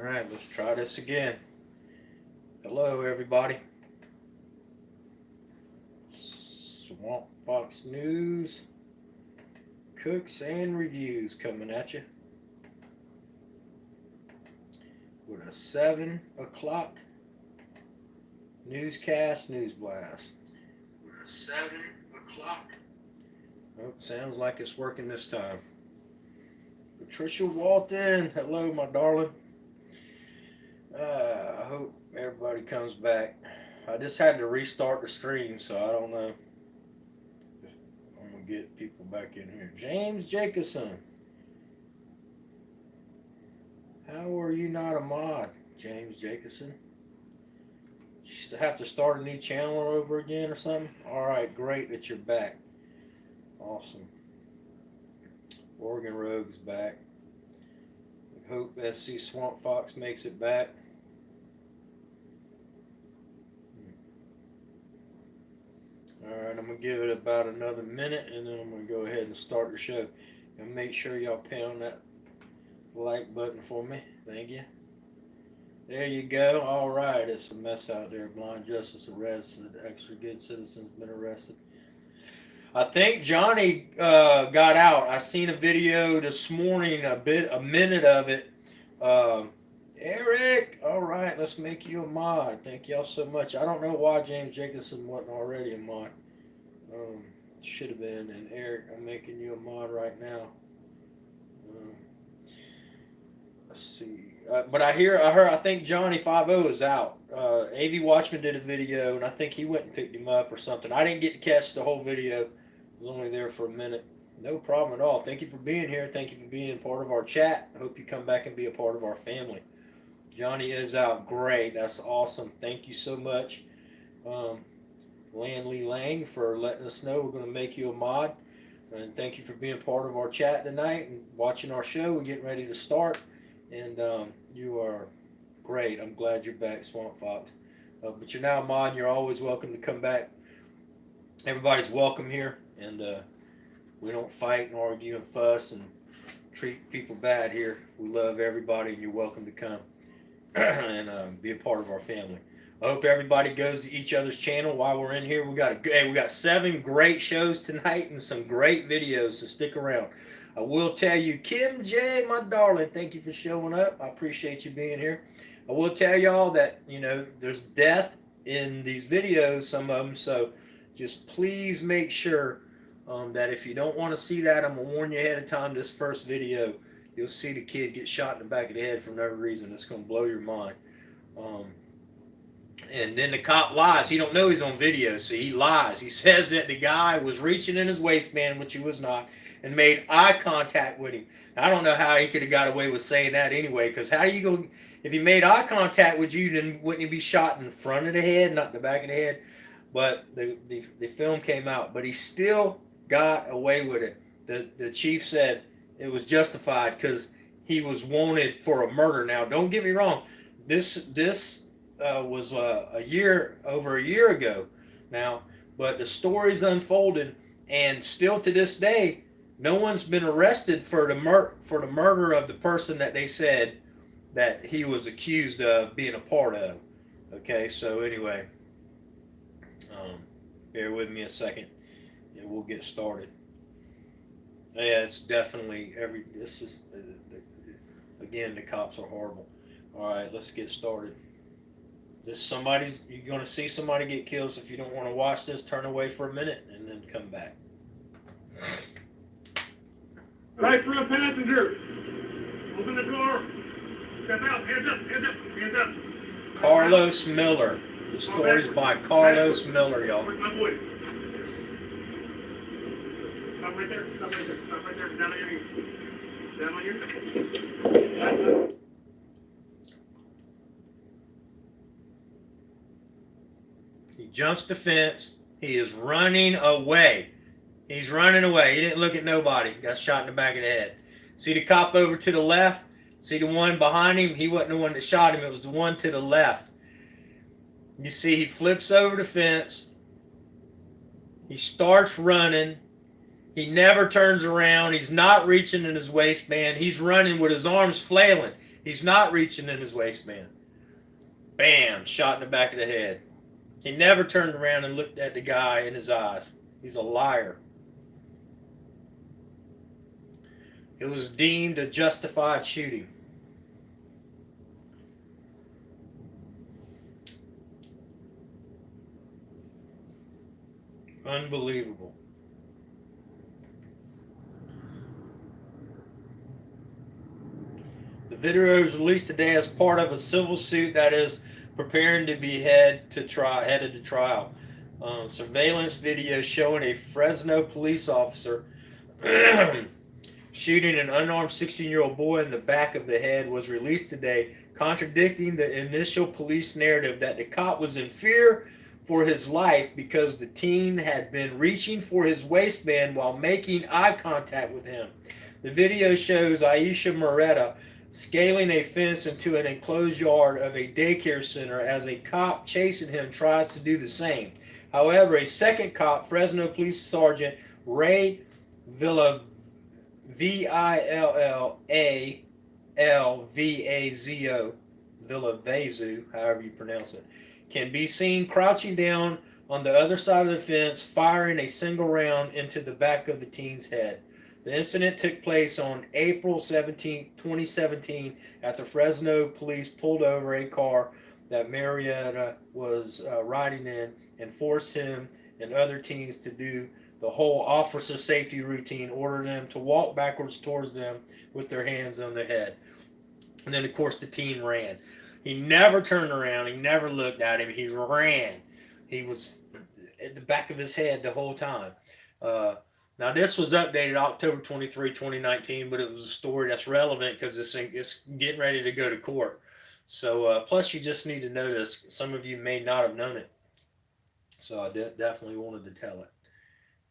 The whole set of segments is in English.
right, let's try this again. Hello, everybody. Swamp Fox News, cooks and reviews coming at you with a 7 o'clock newscast, news blast. With a 7 o'clock. Oh, sounds like it's working this time. Patricia Walton, hello, my darling. I hope everybody comes back. I just had to restart the stream, so I don't know if I'm going to get people back in here. James Jacobson. How are you not a mod, James Jacobson? You have to start a new channel over again or something? Alright, great that you're back. Awesome. Oregon Rogue's back. We hope SC Swamp Fox makes it back. Alright, I'm going to give it about another minute and then I'm going to go ahead and start the show. And make sure y'all pound that like button for me. Thank you. There you go. Alright, it's a mess out there. Blind justice arrested. Extra good citizens been arrested. I think Johnny got out. I seen a video this morning, a minute of it. Eric, all right, let's make you a mod. Thank y'all so much. I don't know why James Jacobson wasn't already a mod. Should have been. And Eric, I'm making you a mod right now. Let's see. But I think Johnny 5-0 is out. AV Watchman did a video, and I think he went and picked him up or something. I didn't get to catch the whole video. I was only there for a minute. No problem at all. Thank you for being here. Thank you for being part of our chat. I hope you come back and be a part of our family. Johnny is out. Great. That's awesome. Thank you so much, Landley Lang, for letting us know we're going to make you a mod. And thank you for being part of our chat tonight and watching our show. We're getting ready to start. And you are great. I'm glad you're back, Swamp Fox. But you're now a mod. And you're always welcome to come back. Everybody's welcome here. And we don't fight and argue and fuss and treat people bad here. We love everybody, and you're welcome to come and be a part of our family. I hope everybody goes to each other's channel while we're in here. We got 7 great shows tonight and some great videos, so stick around. I will tell you, Kim J, my darling, thank you for showing up. I appreciate you being here. I will tell y'all that, there's death in these videos, some of them, so just please make sure that if you don't want to see that, I'm going to warn you ahead of time. This first video, you'll see the kid get shot in the back of the head for no reason. It's going to blow your mind. And then the cop lies. He don't know he's on video, so he lies. He says that the guy was reaching in his waistband, which he was not, and made eye contact with him. I don't know how he could have got away with saying that anyway, because how do you go, if he made eye contact with you, then wouldn't he be shot in the front of the head, not the back of the head? But the film came out, but he still got away with it. The chief said it was justified because he was wanted for a murder. Now, don't get me wrong. This was over a year ago now, but the story's unfolded, and still to this day, no one's been arrested for the murder of the person that they said that he was accused of being a part of. Okay, so anyway, bear with me a second, and we'll get started. Yeah, it's definitely it's just again, the cops are horrible. All right, let's get started. You're going to see somebody get killed, so if you don't want to watch this, turn away for a minute and then come back. Right for a passenger. Open the door. Step out. Hands up. Hands up. Hands up. Carlos Miller. The story's by Carlos Miller, y'all. Stop right there. Stop right there. Stop right there. Down on your knees. Down on your knees. He jumps the fence. He is running away. He's running away. He didn't look at nobody. Got shot in the back of the head. See the cop over to the left? See the one behind him? He wasn't the one that shot him. It was the one to the left. You see he flips over the fence. He starts running. He never turns around. He's not reaching in his waistband. He's running with his arms flailing. He's not reaching in his waistband. Bam! Shot in the back of the head. He never turned around and looked at the guy in his eyes. He's a liar. It was deemed a justified shooting. Unbelievable. The video was released today as part of a civil suit that is preparing to be headed to trial. Surveillance video showing a Fresno police officer shooting an unarmed 16-year-old boy in the back of the head was released today, contradicting the initial police narrative that the cop was in fear for his life because the teen had been reaching for his waistband while making eye contact with him. The video shows Aisha Moretta scaling a fence into an enclosed yard of a daycare center as a cop chasing him tries to do the same. However, a second cop, Fresno Police Sergeant Ray Villavezzo, Villavezzo, however you pronounce it, can be seen crouching down on the other side of the fence, firing a single round into the back of the teen's head. The incident took place on April 17, 2017, after Fresno police pulled over a car that Marietta was riding in and forced him and other teens to do the whole officer safety routine, ordered them to walk backwards towards them with their hands on their head. And then, of course, the teen ran. He never turned around. He never looked at him. He ran. He was at the back of his head the whole time. Now, this was updated October 23, 2019, but it was a story that's relevant because it's getting ready to go to court. So, plus you just need to know this. Some of you may not have known it. So I definitely wanted to tell it.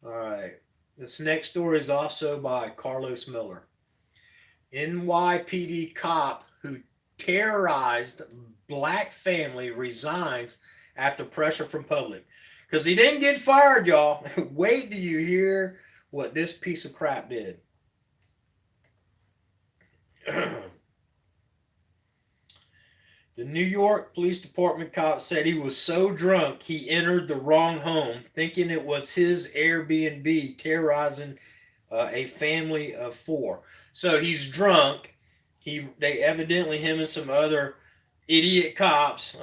All right. This next story is also by Carlos Miller. NYPD cop who terrorized black family resigns after pressure from public. Because he didn't get fired, y'all. Wait till you hear what this piece of crap did. The New York Police Department cop said he was so drunk he entered the wrong home, thinking it was his Airbnb, terrorizing a family of 4. So he's drunk. They evidently, him and some other idiot cops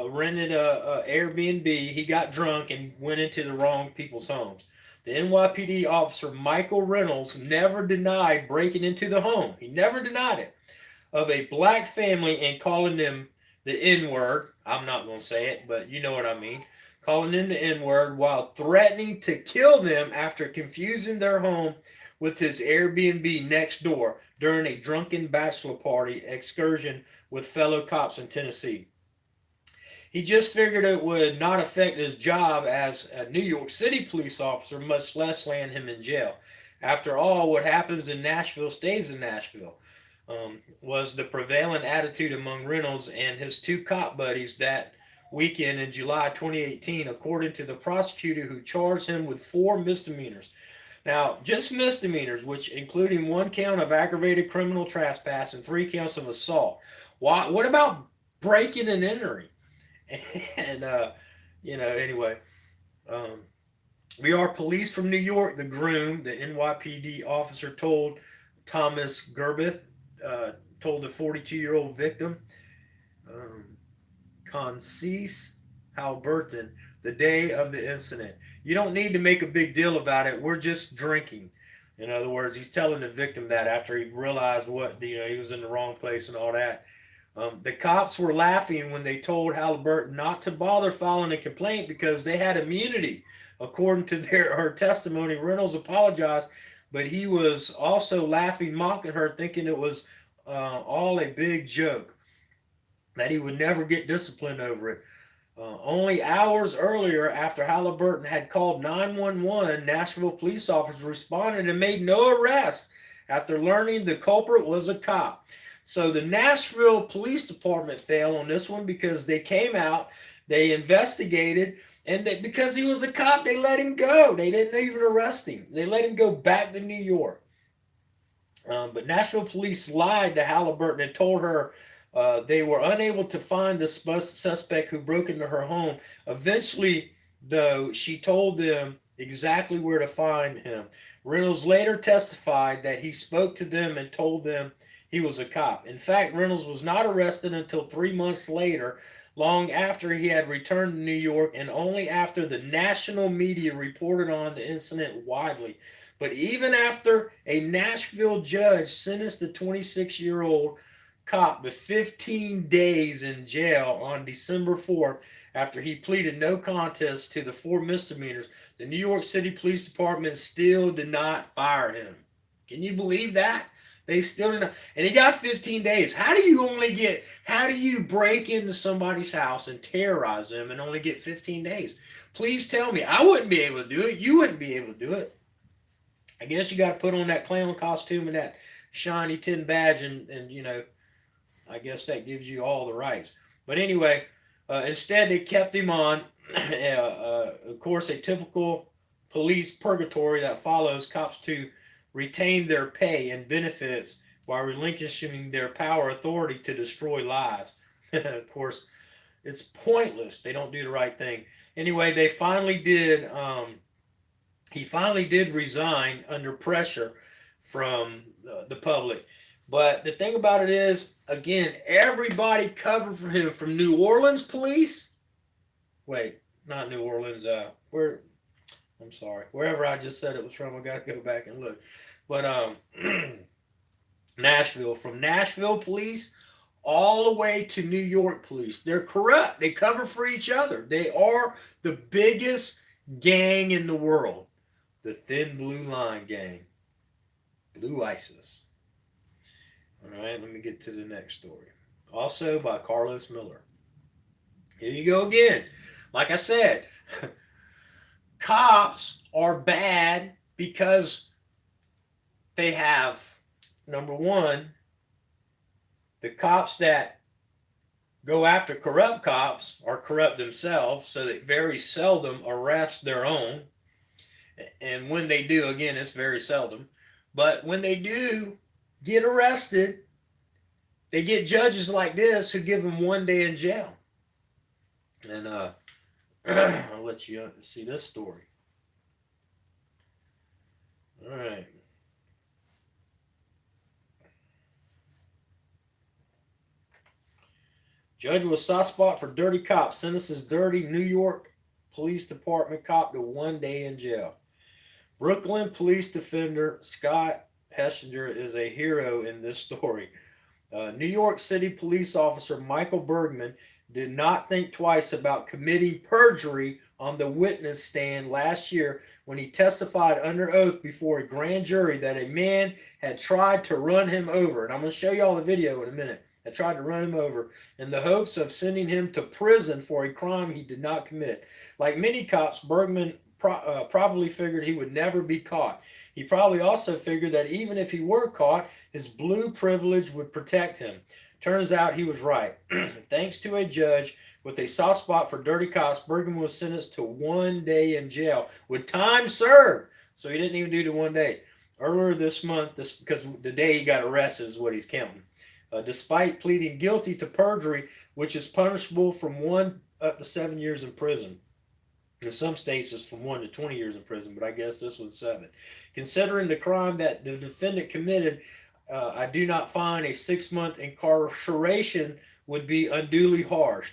rented a Airbnb. He got drunk and went into the wrong people's homes. The NYPD officer Michael Reynolds never denied breaking into the home. He never denied it. Of a black family and calling them the N-word. I'm not going to say it, but you know what I mean. Calling them the N-word while threatening to kill them after confusing their home with his Airbnb next door during a drunken bachelor party excursion with fellow cops in Tennessee. He just figured it would not affect his job as a New York City police officer, much less land him in jail. After all, what happens in Nashville stays in Nashville. Was the prevailing attitude among Reynolds and his 2 cop buddies that weekend in July 2018, according to the prosecutor who charged him with 4 misdemeanors. Now, just misdemeanors, which including 1 count of aggravated criminal trespass and 3 counts of assault. What about breaking and entering? And, anyway, we are police from New York, the groom, the NYPD officer told Thomas Gerbeth, told the 42-year-old victim, Concease Halberton, the day of the incident. You don't need to make a big deal about it. We're just drinking. In other words, he's telling the victim that after he realized he was in the wrong place and all that. The cops were laughing when they told Halliburton not to bother filing a complaint because they had immunity. According to her testimony, Reynolds apologized, but he was also laughing, mocking her, thinking it was all a big joke, that he would never get disciplined over it. Only hours earlier, after Halliburton had called 911, Nashville police officers responded and made no arrests after learning the culprit was a cop. So the Nashville Police Department failed on this one because they came out, they investigated, and because he was a cop, they let him go. They didn't even arrest him. They let him go back to New York. But Nashville police lied to Halliburton and told her they were unable to find the suspect who broke into her home. Eventually, though, she told them exactly where to find him. Reynolds later testified that he spoke to them and told them he was a cop. In fact, Reynolds was not arrested until 3 months later, long after he had returned to New York, and only after the national media reported on the incident widely. But even after a Nashville judge sentenced the 26-year-old cop to 15 days in jail on December 4th, after he pleaded no contest to the 4 misdemeanors, the New York City Police Department still did not fire him. Can you believe that? They still did not. And he got 15 days. How do you break into somebody's house and terrorize them and only get 15 days? Please tell me. I wouldn't be able to do it. You wouldn't be able to do it. I guess you got to put on that clown costume and that shiny tin badge, and you know, I guess that gives you all the rights. But anyway, instead they kept him on. Of course, a typical police purgatory that follows cops to retain their pay and benefits while relinquishing their power authority to destroy lives. Of course, it's pointless. They don't do the right thing. Anyway, they finally did. He finally did resign under pressure from the public. But the thing about it is, again, everybody covered for him, from New Orleans police. Wait, not New Orleans. I'm sorry. Wherever I just said it was from, I got to go back and look. But Nashville, from Nashville police all the way to New York police. They're corrupt. They cover for each other. They are the biggest gang in the world. The Thin Blue Line gang. Blue ISIS. All right, let me get to the next story. Also by Carlos Miller. Here you go again. Like I said, cops are bad because they have, number one, the cops that go after corrupt cops are corrupt themselves, so they very seldom arrest their own. And when they do, again, it's very seldom. But when they do get arrested, they get judges like this who give them 1 day in jail. And I'll let you see this story. All right. Judge with soft spot for dirty cop sentences dirty New York Police Department cop to 1 day in jail. Brooklyn police defender Scott Hessinger is a hero in this story. New York City police officer Michael Bergman did not think twice about committing perjury on the witness stand last year when he testified under oath before a grand jury that a man had tried to run him over. And I'm going to show you all the video in a minute. Had tried to run him over in the hopes of sending him to prison for a crime he did not commit. Like many cops, Bergman probably figured he would never be caught. He probably also figured that even if he were caught, his blue privilege would protect him. Turns out he was right. Thanks to a judge with a soft spot for dirty cops, Bergman was sentenced to 1 day in jail with time served. So he didn't even do the 1 day. Earlier this month, because the day he got arrested is what he's counting. Despite pleading guilty to perjury, which is punishable from 1 up to 7 years in prison. In some states, it's from 1 to 20 years in prison, but I guess this one's 7. Considering the crime that the defendant committed, I do not find a 6-month incarceration would be unduly harsh,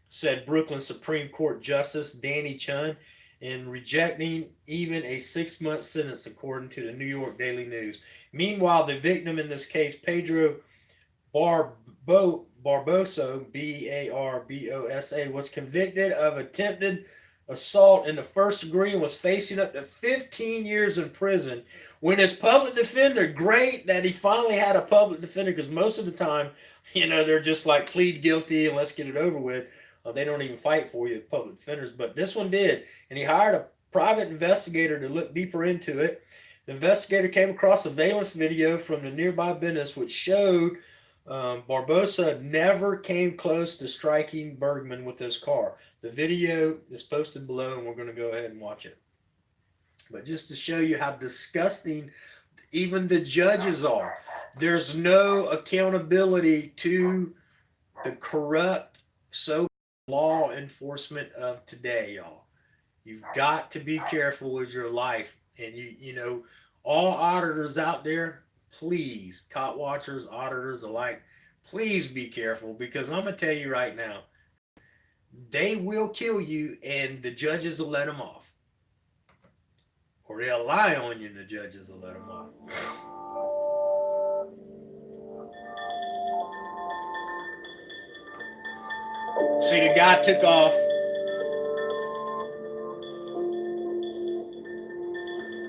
said Brooklyn Supreme Court Justice Danny Chun, in rejecting even a 6-month sentence, according to the New York Daily News. Meanwhile, the victim in this case, Pedro Barbosa, Barbosa, was convicted of attempted assault in the first degree and was facing up to 15 years in prison. When his public defender, great that he finally had a public defender, because most of the time, you know, they're just like plead guilty and let's get it over with. They don't even fight for you, public defenders. But this one did, and he hired a private investigator to look deeper into it. The investigator came across surveillance video from the nearby business which showed Barbosa never came close to striking Bergman with his car. The video is posted below, and we're going to go ahead and watch it. But just to show you how disgusting even the judges are. There's no accountability to the corrupt so law enforcement of today, y'all. You've got to be careful with your life. And you know, all auditors out there, please, cop watchers, auditors alike, please be careful, because I'm gonna tell you right now, they will kill you and the judges will let them off. Or they'll lie on you and the judges will let them off. See, the guy took off.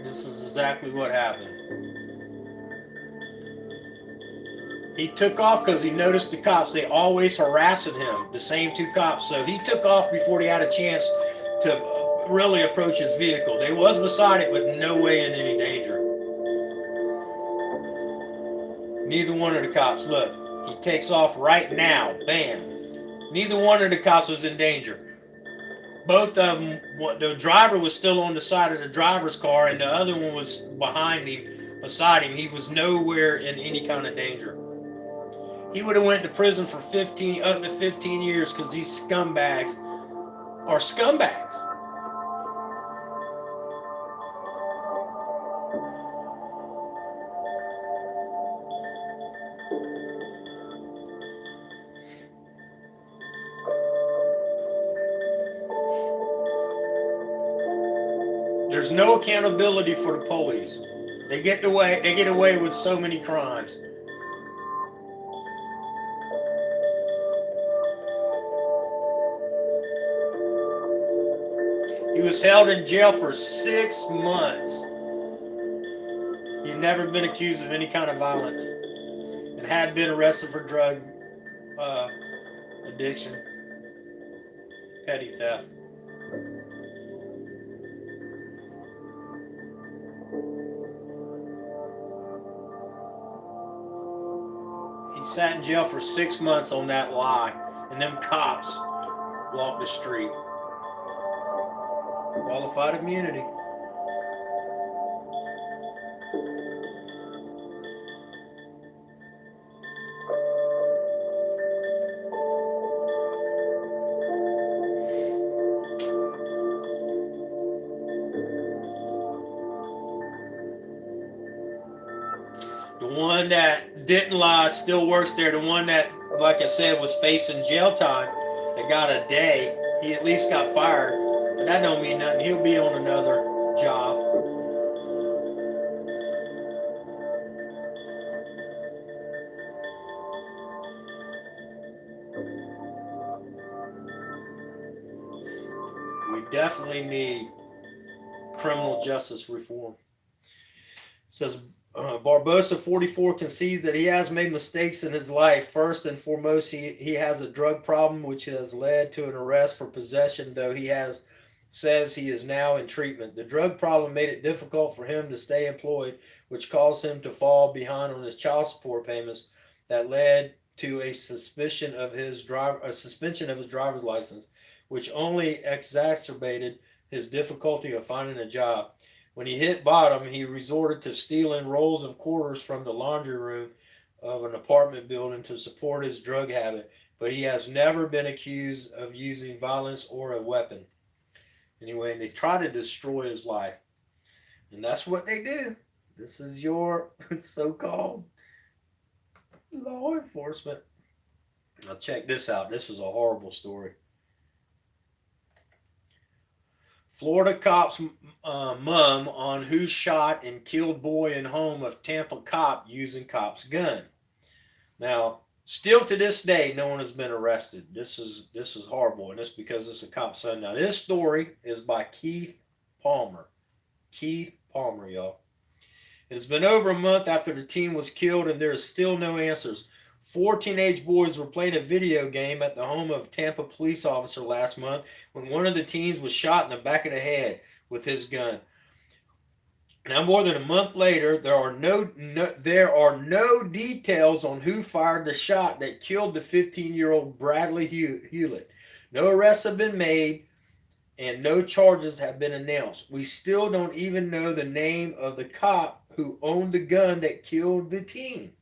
This is exactly what happened. He took off because he noticed the cops. They always harassing him, the same two cops. So he took off before he had a chance to really approach his vehicle. They was beside it, but no way in any danger. Neither one of the cops, look, he takes off right now, bam. Neither one of the cops was in danger. Both of them, the driver was still on the side of the driver's car and the other one was behind him, beside him. He was nowhere in any kind of danger. He would have went to prison for up to 15 years because these scumbags are scumbags. There's no accountability for the police. They get away with so many crimes. He was held in jail for 6 months. He'd never been accused of any kind of violence and had been arrested for drug addiction, petty theft. He sat in jail for 6 months on that lie, and them cops walked the street. Qualified immunity. The one that didn't lie still works there. The one that, like I said, was facing jail time, that got a day, he at least got fired. But that don't mean nothing. He'll be on another job. We definitely need criminal justice reform. It says Barbosa, 44, concedes that he has made mistakes in his life. First and foremost, he has a drug problem, which has led to an arrest for possession, though says he is now in treatment. The drug problem made it difficult for him to stay employed, which caused him to fall behind on his child support payments. That led to a suspension of his driver's license, which only exacerbated his difficulty of finding a job. When he hit bottom, he resorted to stealing rolls of quarters from the laundry room of an apartment building to support his drug habit, but he has never been accused of using violence or a weapon. Anyway, and they try to destroy his life. And that's what they do. This is your so-called law enforcement. Now check this out. This is a horrible story. Florida cops mum on who shot and killed boy in home of Tampa cop using cop's gun. Now, still to this day, no one has been arrested. This is horrible, and it's because it's a cop's son. Now, this story is by Keith Palmer. Keith Palmer, y'all. It has been over a month after the teen was killed, and there is still no answers. 4 teenage boys were playing a video game at the home of a Tampa police officer last month when one of the teens was shot in the back of the head with his gun. Now, more than a month later, there are no details on who fired the shot that killed the 15-year-old Bradley Hewlett. No arrests have been made, and no charges have been announced. We still don't even know the name of the cop who owned the gun that killed the teen.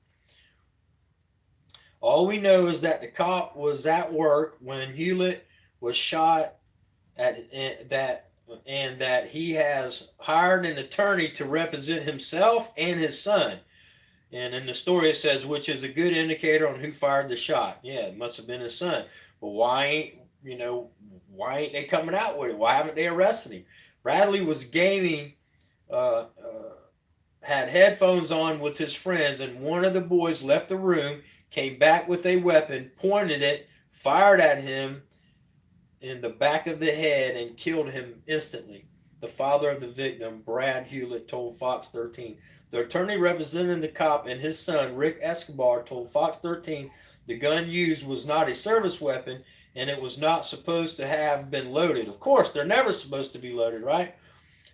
All we know is that the cop was at work when Hewlett was shot and that he has hired an attorney to represent himself and his son. And in the story it says, which is a good indicator on who fired the shot. Yeah, it must have been his son. But why ain't they coming out with it? Why haven't they arrested him? Bradley was gaming, uh, uh, had headphones on with his friends, and one of the boys left the room, came back with a weapon, pointed it, fired at him in the back of the head, and killed him instantly. The father of the victim, Brad Hewlett, told Fox 13. The attorney representing the cop and his son, Rick Escobar, told Fox 13 the gun used was not a service weapon and it was not supposed to have been loaded. Of course, they're never supposed to be loaded, right?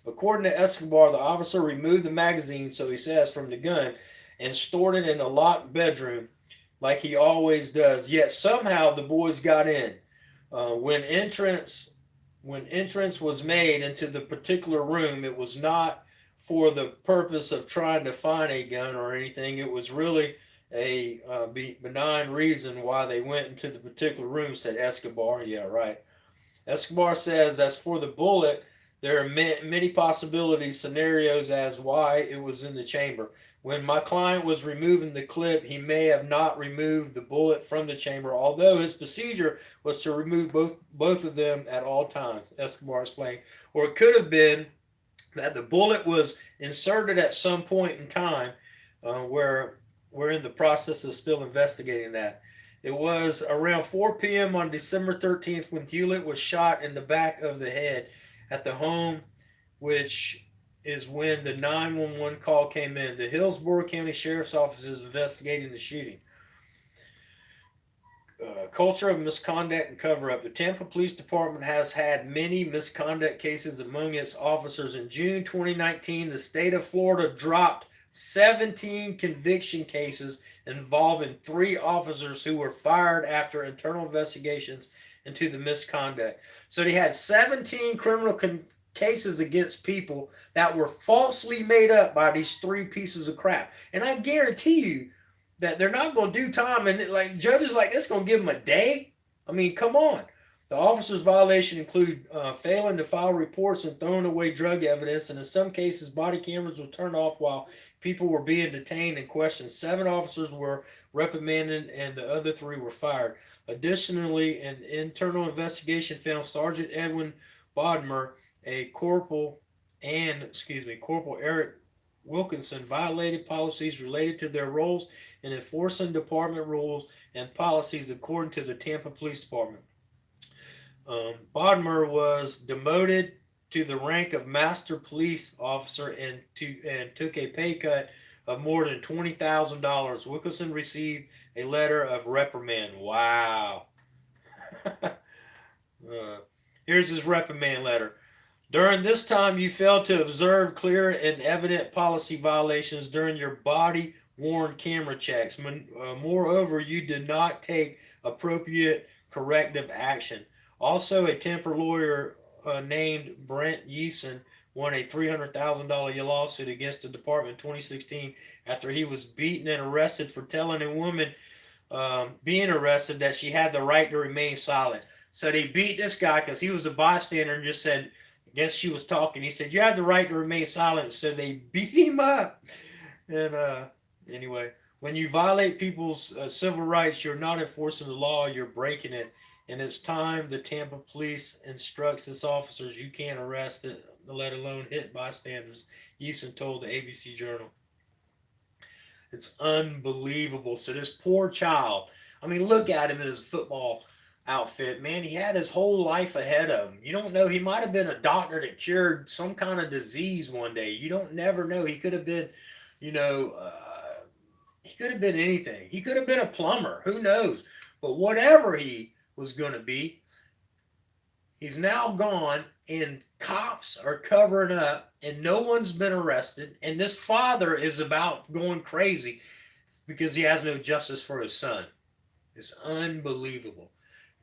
According to Escobar, the officer removed the magazine, so he says, from the gun and stored it in a locked bedroom like he always does. Yet somehow the boys got in. When entrance was made into the particular room, it was not for the purpose of trying to find a gun or anything. It was really a benign reason why they went into the particular room, said Escobar. Yeah, right. Escobar says, as for the bullet, there are many possibilities, scenarios as why it was in the chamber. When my client was removing the clip, he may have not removed the bullet from the chamber, although his procedure was to remove both of them at all times, Escobar explained. Or it could have been that the bullet was inserted at some point in time where we're in the process of still investigating that. It was around 4 p.m. on December 13th when Hewlett was shot in the back of the head at the home, which is when the 911 call came in. The Hillsborough County Sheriff's Office is investigating the shooting. Culture of misconduct and cover-up. The Tampa Police Department has had many misconduct cases among its officers. In June 2019, the state of Florida dropped 17 conviction cases involving 3 officers who were fired after internal investigations into the misconduct. So they had 17 criminal cases against people that were falsely made up by these 3 pieces of crap. And I guarantee you that they're not going to do time, and like judges like this going to give them a day. I mean, come on. The officers' violation include failing to file reports and throwing away drug evidence, and in some cases, body cameras were turned off while people were being detained and questioned. 7 officers were reprimanded, and the other 3 were fired. Additionally, an internal investigation found Sergeant Edwin Bodmer, a corporal, and Corporal Eric Wilkinson violated policies related to their roles in enforcing department rules and policies according to the Tampa Police Department. Bodmer was demoted to the rank of Master Police Officer and took a pay cut of more than $20,000. Wilkinson received a letter of reprimand. Wow. Here's his reprimand letter. During this time, you failed to observe clear and evident policy violations during your body-worn camera checks. Moreover, you did not take appropriate corrective action. Also, a Tampa lawyer named Brent Yeason won a $300,000 lawsuit against the department in 2016 after he was beaten and arrested for telling a woman being arrested that she had the right to remain silent. So they beat this guy because he was a bystander and just said, I guess she was talking. He said, you have the right to remain silent. So they beat him up. And anyway, when you violate people's civil rights, you're not enforcing the law, you're breaking it. And it's time the Tampa police instructs its officers you can't arrest it, let alone hit bystanders, Houston told the ABC Journal. It's unbelievable. So this poor child, I mean, look at him in his football outfit, man. He had his whole life ahead of him. You don't know. He might have been a doctor that cured some kind of disease one day. You don't never know. He could have been, he could have been anything. He could have been a plumber. Who knows? But whatever he was going to be, he's now gone, and cops are covering up, and no one's been arrested. And this father is about going crazy because he has no justice for his son. It's unbelievable.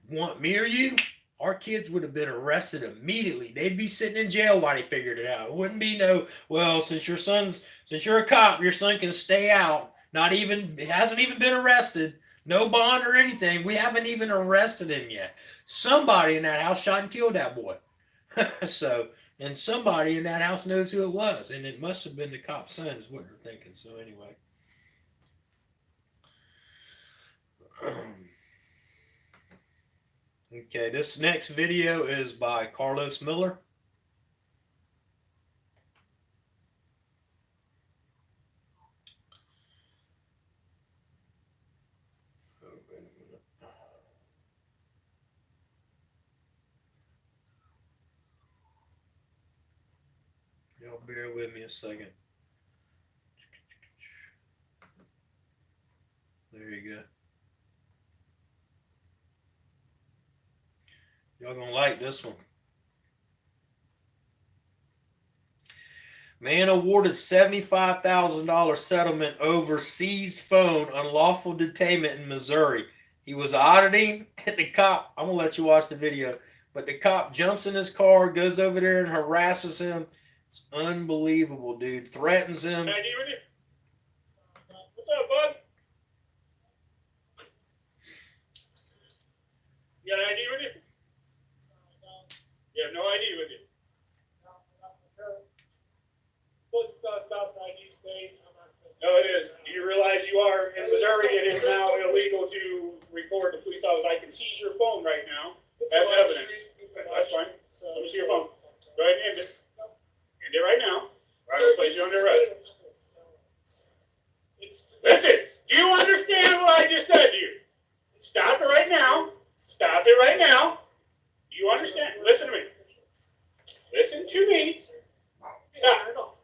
Want me or you? Our kids would have been arrested immediately. They'd be sitting in jail while they figured it out. It wouldn't be well, since you're a cop, your son can stay out. Hasn't even been arrested. No bond or anything. We haven't even arrested him yet. Somebody in that house shot and killed that boy. So, and somebody in that house knows who it was, and it must have been the cop's son, is what they're thinking. So, anyway. Okay, this next video is by Carlos Miller. Oh, wait a minute. Y'all bear with me a second. There you go. Y'all gonna like this one. Man awarded $75,000 settlement over seized phone, unlawful detainment in Missouri. He was auditing, and the cop, I'm going to let you watch the video, but the cop jumps in his car, goes over there and harasses him. It's unbelievable, dude. Threatens him. ID with you? What's up, bud? You got ID with you? You have no ID with you. Stop ID state. No, it is. Do you realize you are in Missouri? It is now illegal to record the police officer. I can seize your phone right now as evidence. That's fine. Let me see your phone. Go ahead and end it. End it right now. I'm going to place you under arrest. Listen, do you understand what I just said to you? Stop it right now. Stop it right now. Do you understand? Listen to me. Listen to me. Stop.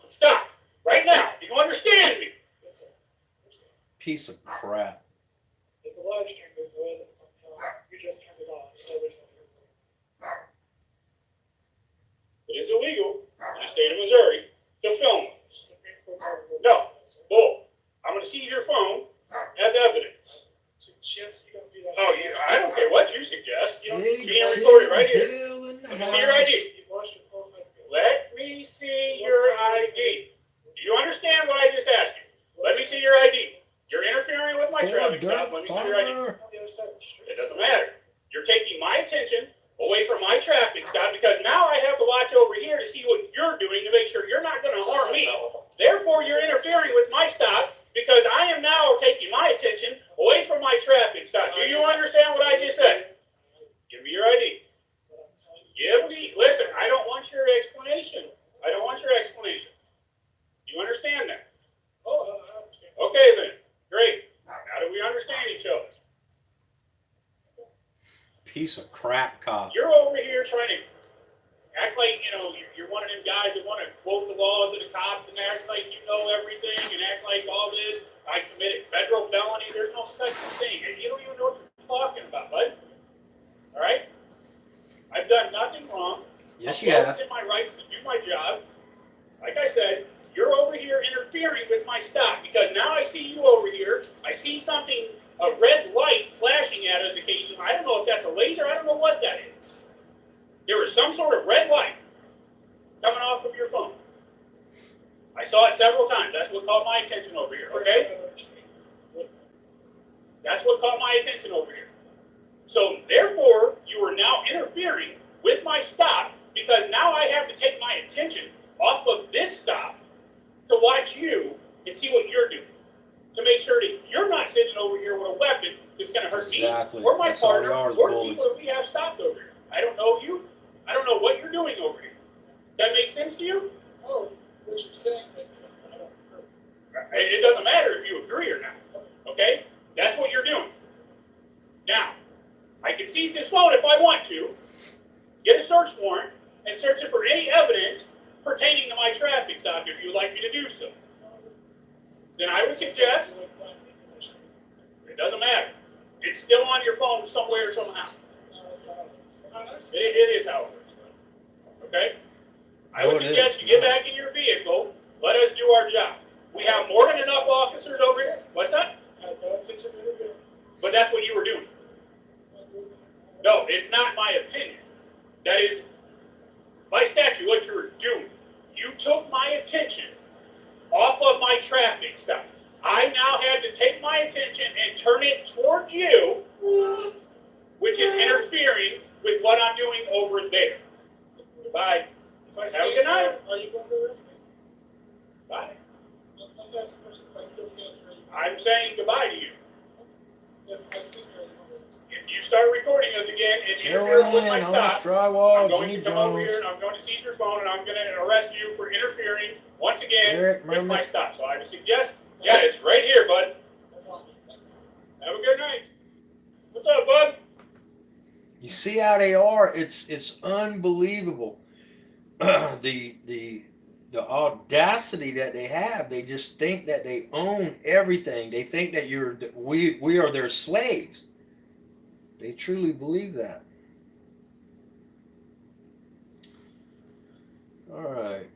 Stop. Right now. Do you understand me? Yes, sir. Piece of crap. It's a live stream, there's no evidence on film. You just turned it off, so there's no. It is illegal in the state of Missouri to film. No. Bull. I'm going to seize your phone as evidence. Suggest you don't do that. Oh, yeah. I don't care what you suggest. You Big can't record it right here. Hill in the Let me see your house. ID. You've lost your qualified field. Let me see your ID. Do you understand what I just asked you? Let me see your ID. You're interfering with my traffic stop. Let me see your ID. On the other side of the street. It doesn't matter. You're taking my attention away from my traffic stop because now I have to watch over here to see what you're doing to make sure you're not going to harm me. Therefore, you're interfering with my stop because I am now taking my attention away from my traffic stop. Do you understand what I just said? Give me your ID. Give me, listen, I don't want your explanation. I don't want your explanation. You understand that? Oh, I understand. Okay then, great. Now do we understand each other? Piece of crap cop. You're over here trying to act like, you're one of them guys that want to quote the laws of the cops and act like you know everything and act like all this. I committed federal felony. There's no such thing. And you don't even know what you're talking about, bud. All right? I've done nothing wrong. Yes, I'm you well have. within my rights to do my job. Like I said, you're over here interfering with my stop because now I see you over here. I see something, a red light flashing at us occasionally. I don't know if that's a laser. I don't know what that is. There was some sort of red light coming off of your phone. I saw it several times. That's what caught my attention over here, okay? That's what caught my attention over here. So, therefore, you are now interfering with my stop because now I have to take my attention off of this stop to watch you and see what you're doing. To make sure that you're not sitting over here with a weapon that's going to hurt Exactly. me or my That's all partner they are is or the bullies. people that we have stopped over here. I don't know you. I don't know what you're doing over here. That makes sense to you? Oh, what you're saying makes sense. I don't agree. It doesn't matter if you agree or not. Okay? That's what you're doing. Now, I can seize this phone if I want to, get a search warrant, and search it for any evidence pertaining to my traffic stop if you would like me to do so. Then I would suggest, it doesn't matter. It's still on your phone somewhere, somehow. It is how it works. Okay? I would suggest you get back in your vehicle, let us do our job. We have more than enough officers over here. What's that? But that's what you were doing. No, it's not my opinion. That is, by statute, what you were doing. You took my attention off of my traffic stop. I now had to take my attention and turn it towards you, which is interfering with what I'm doing over there. Goodbye. If I Have a stand good night. here, are you going to arrest me? Bye. Let's ask a question. If I still stand here, are you going I'm saying goodbye to you. to If I stand here, are you going to arrest me? If you start recording us again and Chill interfere with my in on this stop, drywall, I'm going Jimmy to come over here Jones. and I'm going to seize your phone and I'm going to arrest you for interfering once again Eric with my Merman. stop. So I would suggest, yeah, it's right here, bud. That's all me. Thanks. Have a good night. What's up, bud? You see how they are? It's unbelievable. The audacity that they have. They just think that they own everything. They think that we are their slaves. They truly believe that. All right.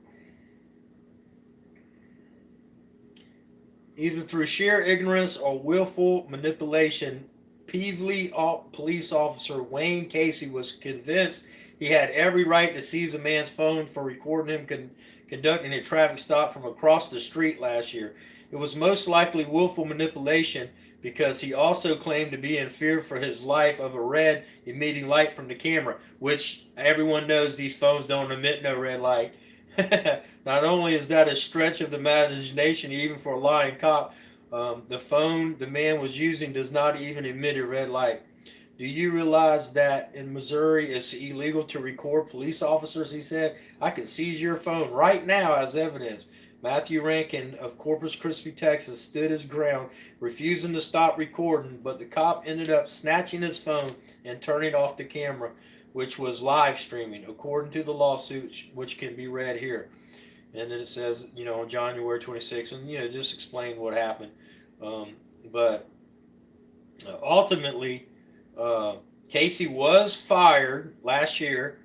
Either through sheer ignorance or willful manipulation, Peevely police officer Wayne Casey was convinced he had every right to seize a man's phone for recording him conducting a traffic stop from across the street last year. It was most likely willful manipulation because he also claimed to be in fear for his life of a red emitting light from the camera, which everyone knows these phones don't emit no red light. Not only is that a stretch of the imagination, even for a lying cop, the phone the man was using does not even emit a red light. Do you realize that in Missouri it's illegal to record police officers? He said, I can seize your phone right now as evidence. Matthew Rankin of Corpus Christi, Texas, stood his ground, refusing to stop recording, but the cop ended up snatching his phone and turning off the camera, which was live streaming, according to the lawsuit, which can be read here. And then it says, on January 26th, and, just explain what happened. But ultimately, Casey was fired last year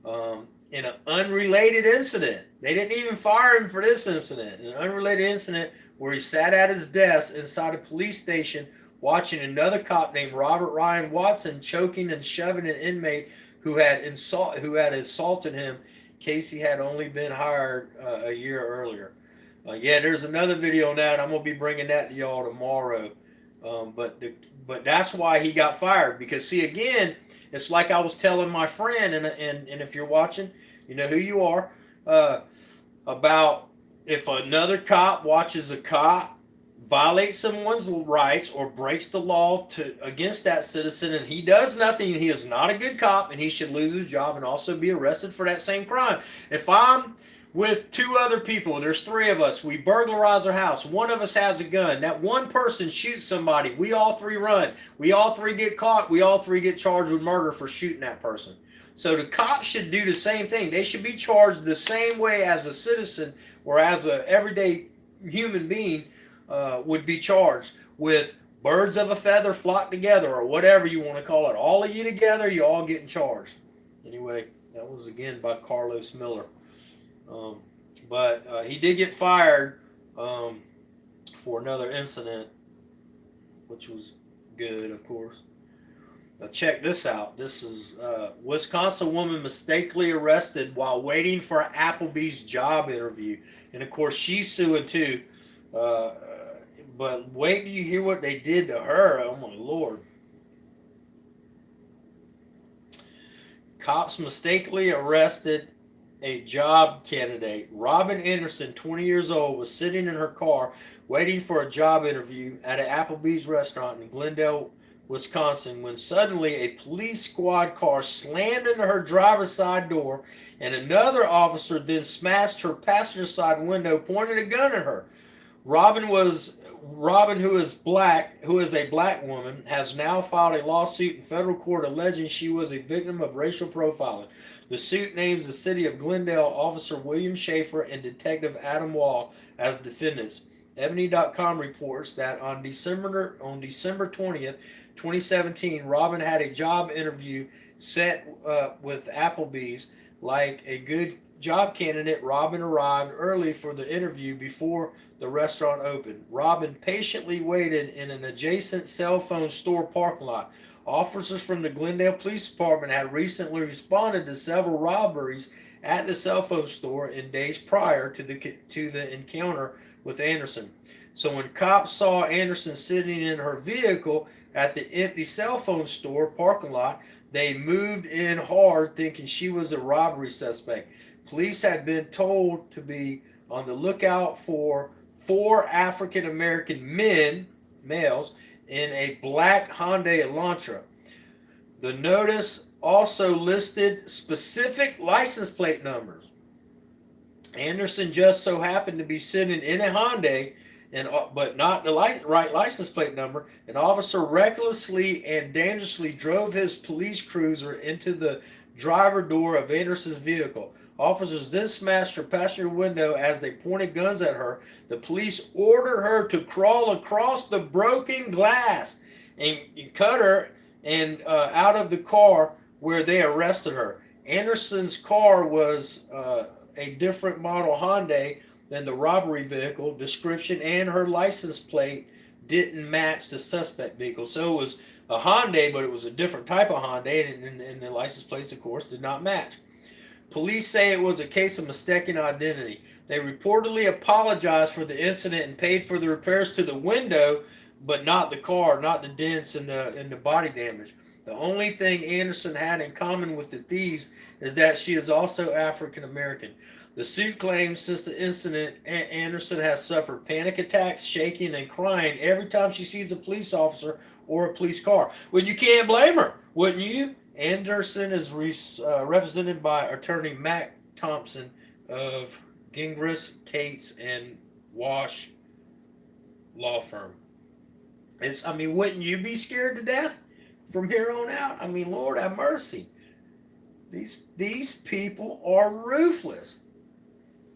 in an unrelated incident. They didn't even fire him for this incident. An unrelated incident where he sat at his desk inside a police station watching another cop named Robert Ryan Watson choking and shoving an inmate who had assaulted him. Casey had only been hired a year earlier. There's another video on that. I'm going to be bringing that to y'all tomorrow. But that's why he got fired. Because, see, again, it's like I was telling my friend, and if you're watching, you know who you are, about if another cop watches a cop violate someone's rights or breaks the law against that citizen and he does nothing, he is not a good cop and he should lose his job and also be arrested for that same crime. If I'm with two other people, there's three of us, we burglarize our house, one of us has a gun, that one person shoots somebody, we all three run, we all three get caught, we all three get charged with murder for shooting that person. So the cops should do the same thing. They should be charged the same way as a citizen or as an everyday human being would be charged with. Birds of a feather flock together, or whatever you want to call it. All of you together, you all getting charged. Anyway, that was again by Carlos Miller. But he did get fired for another incident, which was good, of course. Now check this out. This is Wisconsin woman mistakenly arrested while waiting for an Applebee's job interview. And of course, she's suing too. But wait till you hear what they did to her. Oh my Lord. Cops mistakenly arrested a job candidate. Robin Anderson, 20 years old, was sitting in her car waiting for a job interview at an Applebee's restaurant in Glendale, Wisconsin, when suddenly a police squad car slammed into her driver's side door and another officer then smashed her passenger side window, pointing a gun at her. Robin, who is a black woman, has now filed a lawsuit in federal court alleging she was a victim of racial profiling. The suit names the city of Glendale Officer William Schaefer and Detective Adam Wall as defendants. Ebony.com reports that on December 20th, 2017, Robin had a job interview set with Applebee's. Like a good job candidate, Robin arrived early for the interview before the restaurant opened. Robin patiently waited in an adjacent cell phone store parking lot. Officers from the Glendale Police Department had recently responded to several robberies at the cell phone store in days prior to the encounter with Anderson. So when cops saw Anderson sitting in her vehicle at the empty cell phone store parking lot, they moved in hard thinking she was a robbery suspect. Police had been told to be on the lookout for 4 African American males, in a black Hyundai Elantra. The notice also listed specific license plate numbers. Anderson just so happened to be sitting in a Hyundai, but not the right license plate number. An officer recklessly and dangerously drove his police cruiser into the driver door of Anderson's vehicle. Officers then smashed her passenger window as they pointed guns at her. The police ordered her to crawl across the broken glass and cut her and out of the car, where they arrested her. Anderson's car was a different model Hyundai than the robbery vehicle description, and her license plate didn't match the suspect vehicle. So it was a Hyundai, but it was a different type of Hyundai, and the license plates, of course, did not match. Police say it was a case of mistaken identity. They reportedly apologized for the incident and paid for the repairs to the window, but not the car, not the dents and the body damage. The only thing Anderson had in common with the thieves is that she is also African American. The suit claims since the incident, Anderson has suffered panic attacks, shaking, and crying every time she sees a police officer or a police car. Well, you can't blame her, wouldn't you? Anderson is represented by attorney Matt Thompson of Gingras, Cates, and Wash law firm. Wouldn't you be scared to death from here on out? I mean, Lord have mercy. These people are ruthless.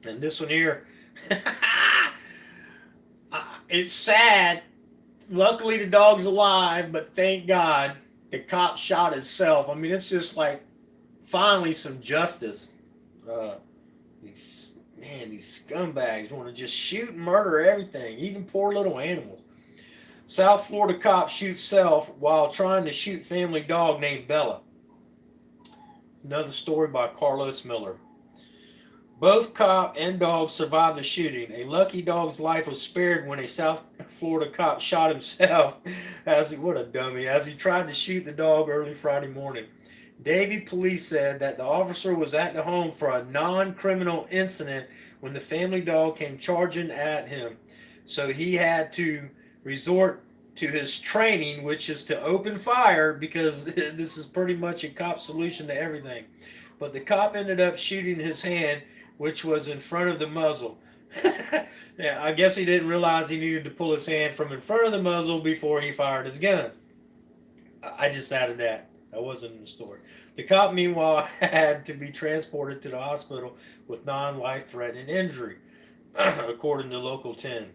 And this one here, it's sad. Luckily, the dog's alive, but thank God the cop shot himself. I mean, it's just like finally some justice. These scumbags want to just shoot and murder everything, even poor little animals. South Florida cop shoots self while trying to shoot family dog named Bella. Another story by Carlos Miller. Both cop and dog survived the shooting. A lucky dog's life was spared when a South Florida cop shot himself what a dummy, as he tried to shoot the dog early Friday morning. Davie police said that the officer was at the home for a non-criminal incident when the family dog came charging at him. So he had to resort to his training, which is to open fire, because this is pretty much a cop solution to everything. But the cop ended up shooting his hand, which was in front of the muzzle. Yeah, I guess he didn't realize he needed to pull his hand from in front of the muzzle before he fired his gun. I just added that. That wasn't in the story. The cop, meanwhile, had to be transported to the hospital with non-life-threatening injury, according to Local 10.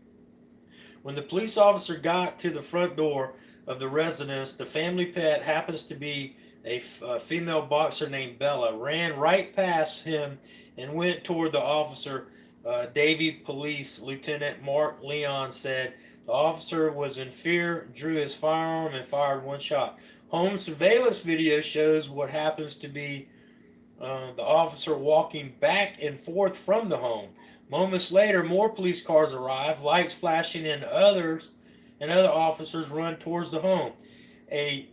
When the police officer got to the front door of the residence, the family pet happens to be a female boxer named Bella, ran right past him and went toward the officer. Davie Police Lieutenant Mark Leon said the officer was in fear, drew his firearm, and fired one shot. Home surveillance video shows what happens to be the officer walking back and forth from the home. Moments later, more police cars arrive, lights flashing, and other officers run towards the home. A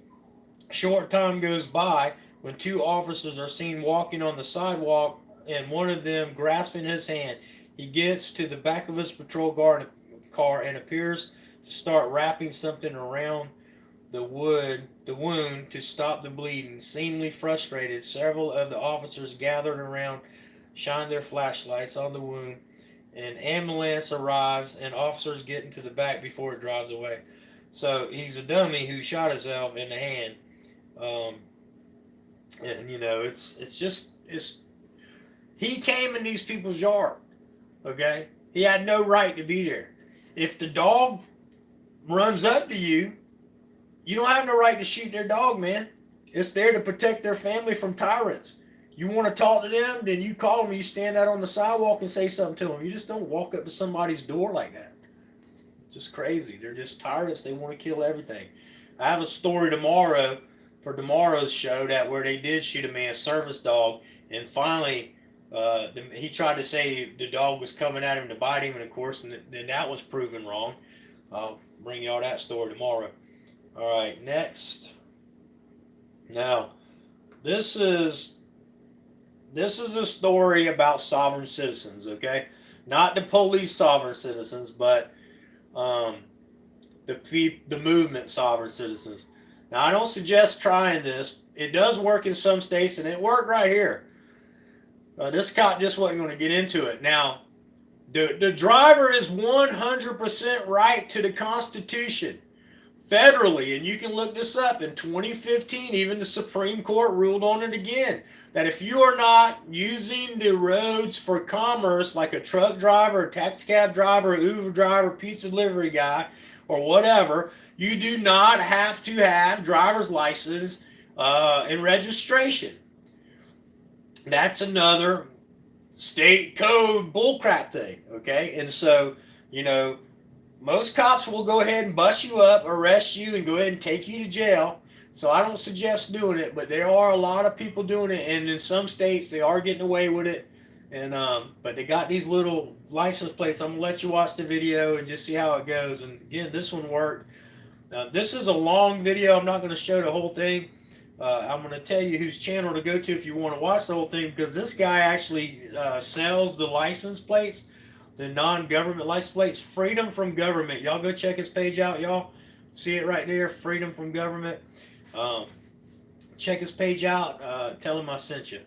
short time goes by when 2 officers are seen walking on the sidewalk, and one of them grasping his hand. He gets to the back of his patrol car and appears to start wrapping something around the wound to stop the bleeding. Seemingly frustrated, several of the officers gathered around shine their flashlights on the wound. An ambulance arrives and officers get into the back before it drives away. So he's a dummy who shot himself in the hand. And you know, he came in these people's yard. Okay? He had no right to be there. If the dog runs up to you, you don't have no right to shoot their dog, man. It's there to protect their family from tyrants. You want to talk to them, then you call them, you stand out on the sidewalk and say something to them. You just don't walk up to somebody's door like that. It's just crazy. They're just tyrants. They want to kill everything. I have a story tomorrow for tomorrow's show where they did shoot a man's service dog, and finally He tried to say the dog was coming at him to bite him, and of course, then that was proven wrong. I'll bring y'all that story tomorrow. All right, next. Now, this is a story about sovereign citizens. Okay, not the police sovereign citizens, but the movement sovereign citizens. Now, I don't suggest trying this. It does work in some states, and it worked right here. This cop just wasn't going to get into it. Now, the driver is 100% right to the Constitution, federally, and you can look this up. In 2015, even the Supreme Court ruled on it again, that if you are not using the roads for commerce, like a truck driver, a taxi cab driver, Uber driver, pizza delivery guy, or whatever, you do not have to have driver's license and registration. That's another state code bullcrap thing, okay? And so, most cops will go ahead and bust you up, arrest you, and go ahead and take you to jail. So I don't suggest doing it, but there are a lot of people doing it, and in some states they are getting away with it. And but they got these little license plates. I'm gonna let you watch the video and just see how it goes. And again, this one worked. This is a long video. I'm not going to show the whole thing. I'm going to tell you whose channel to go to if you want to watch the whole thing, because this guy actually sells the license plates, the non-government license plates. Freedom from Government. Y'all go check his page out, y'all. See it right there, Freedom from Government. Check his page out. Tell him I sent you.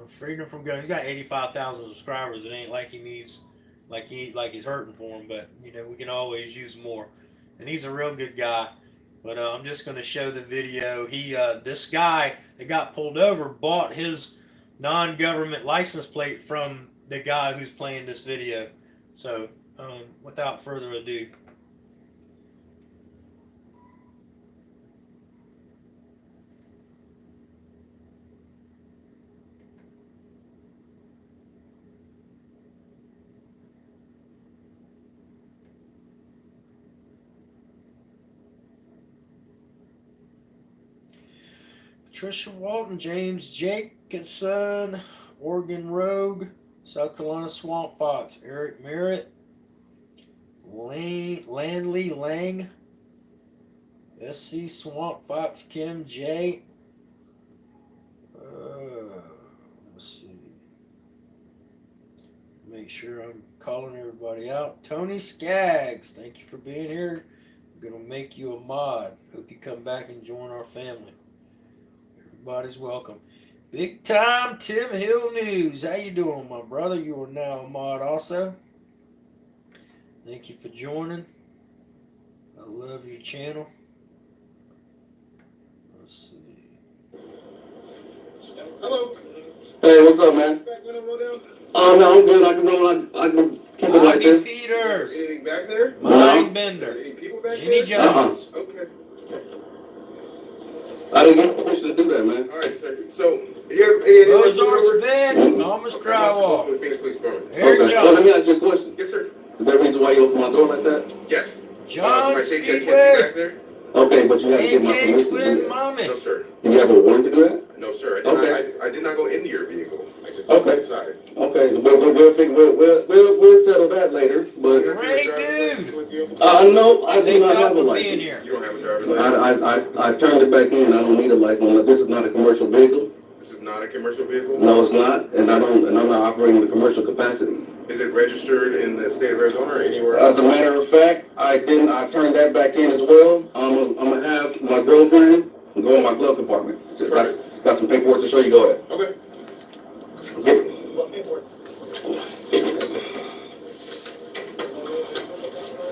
Freedom from Government. He's got 85,000 subscribers. It ain't like he needs, like he's hurting for him, but we can always use more. And he's a real good guy. But I'm just going to show the video. This guy that got pulled over bought his non-government license plate from the guy who's playing this video. So, without further ado. Patricia Walton, James Jacobson, Oregon Rogue, South Carolina Swamp Fox, Eric Merritt, Landley Lang, SC Swamp Fox, Kim J. Let's see. Make sure I'm calling everybody out. Tony Skaggs, thank you for being here. I'm going to make you a mod. Hope you come back and join our family. Everybody's welcome. Big time Tim Hill News. How you doing, my brother? You are now a mod also. Thank you for joining. I love your channel. Let's see. Hello. Hey, what's up, man? Oh, no, I'm good. I can roll. I can keep it like this. Peters. Anything back there? Mind Bender. Any people back Jenny there? Jones. Okay. I didn't get permission to do that, man. All right, second. So, Ozarks Vet, Mama's Drywall. Eric Okay. Well, let me ask you a question. Yes, sir. Is that reason why you opened my door like that? Yes. John My safety I can't see Speedway. back there? Okay, but you got to get my AK permission to Twin do that. Mommy. No, sir. Do you have a warrant to do that? No, sir. Okay. I did not go into your vehicle. I just Okay. went inside. Okay, we'll settle that later. But Great dude. With you? no, I do Thank not God have a for being license. here. You don't have a driver's license? I turned it back in. I don't need a license. This is not a commercial vehicle. This is not a commercial vehicle? No, it's not, and I'm not operating in a commercial capacity. Is it registered in the state of Arizona or anywhere As else? a matter of fact, I turned that back in as well. I'm gonna have my girlfriend go in my glove compartment. Got some paperwork to show you. Go ahead. Okay.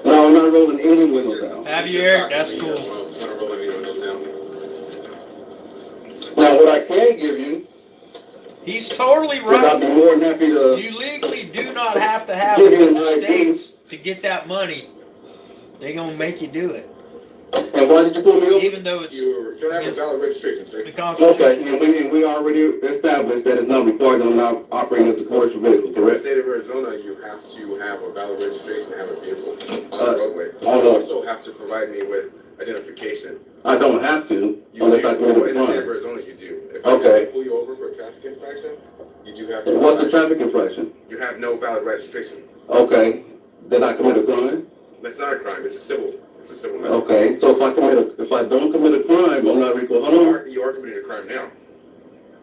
No, I'm not rolling any windows down. Have you, Eric? That's cool. Now, what I can give you, He's totally is I'd be right. more than happy to. You legally do not have to have Give it you in an the ID. States to get that money. They're going to make you do it. And why did you pull me over? Even though it's You don't have a valid registration, sir. the Constitution. Okay, and we already established that it's not required that I'm not operating as a commercial vehicle, In the correct? state of Arizona, you have to have a valid registration to have a vehicle on the roadway. on You the- also have to provide me with identification. I don't have to, You unless do. I commit Well, a in the state of crime. Arizona, you do. If I Okay. pull you over for a traffic infraction, You do have to. What's the traffic infraction? You have no valid registration. Okay. Did I commit a crime? That's not a crime. It's a civil. It's a civil matter. Okay. So if I don't commit a crime, I'm not RICO. Hold on. You are committing a crime now.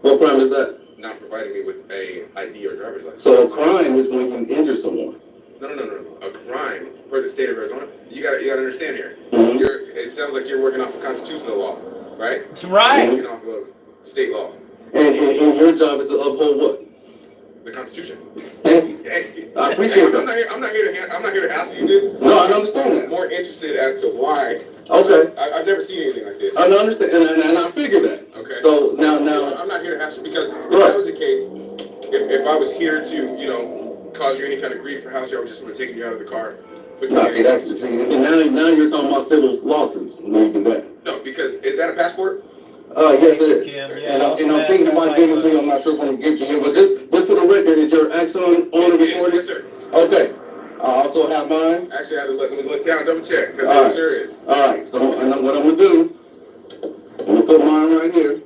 What crime is that? Not providing me with a ID or driver's license. So a crime is when you injure someone. No. A crime for the state of Arizona. You gotta understand here. Mm-hmm. It sounds like you're working off of constitutional law, right? That's right. You're working off of state law. And your job is to uphold what? The Constitution. Thank you. Hey, I appreciate that. I'm not here to hassle you, dude. No, I understand that. I'm more interested as to why. Okay. I've never seen anything like this. I understand, and I figured that. Okay. So now, I'm not here to hassle you because if Right. that was the case, if I was here to, cause you any kind of grief or hassle, I would just would have taken you out of the car. Put you no, in. see, and now you're talking about civil lawsuits when you do that. No, because is that a passport? Yes, it is. Kim, And I'm also thinking ask about that giving it to you. like- I'm not sure if I'm gonna give it to you, but just for the record, is your accent on the It is, recording? yes, sir. Okay. I also have mine. Actually, I had to let me look down, double check, because All it right. sure is. All right. So what I'm gonna do, I'm gonna put mine right here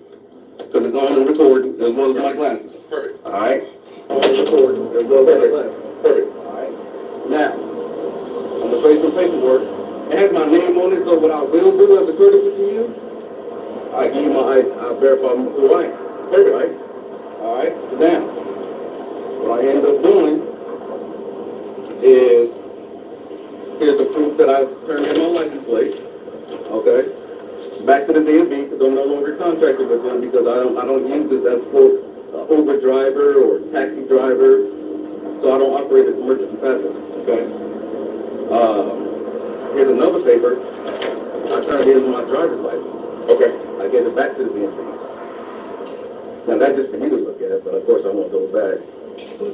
because it's on the recording as well as my glasses. Perfect. All right. On the recording as well as my glasses. Perfect. All right. Now, I'm gonna show you some paperwork. It has my name on it, so what I will do as a courtesy to you, I give you I verify who I am. Perfect. Right? All right. Now, what I end up doing is here's the proof that I've turned in my license plate. Okay. Back to the DMV because I'm no longer contracted with them because I don't use this as for Uber driver or taxi driver, so I don't operate in commercial capacity. Okay. Here's another paper. I turned in my driver's license. Okay. I gave it back to the DMV. Now that's just for you to look at, but of course I won't go back.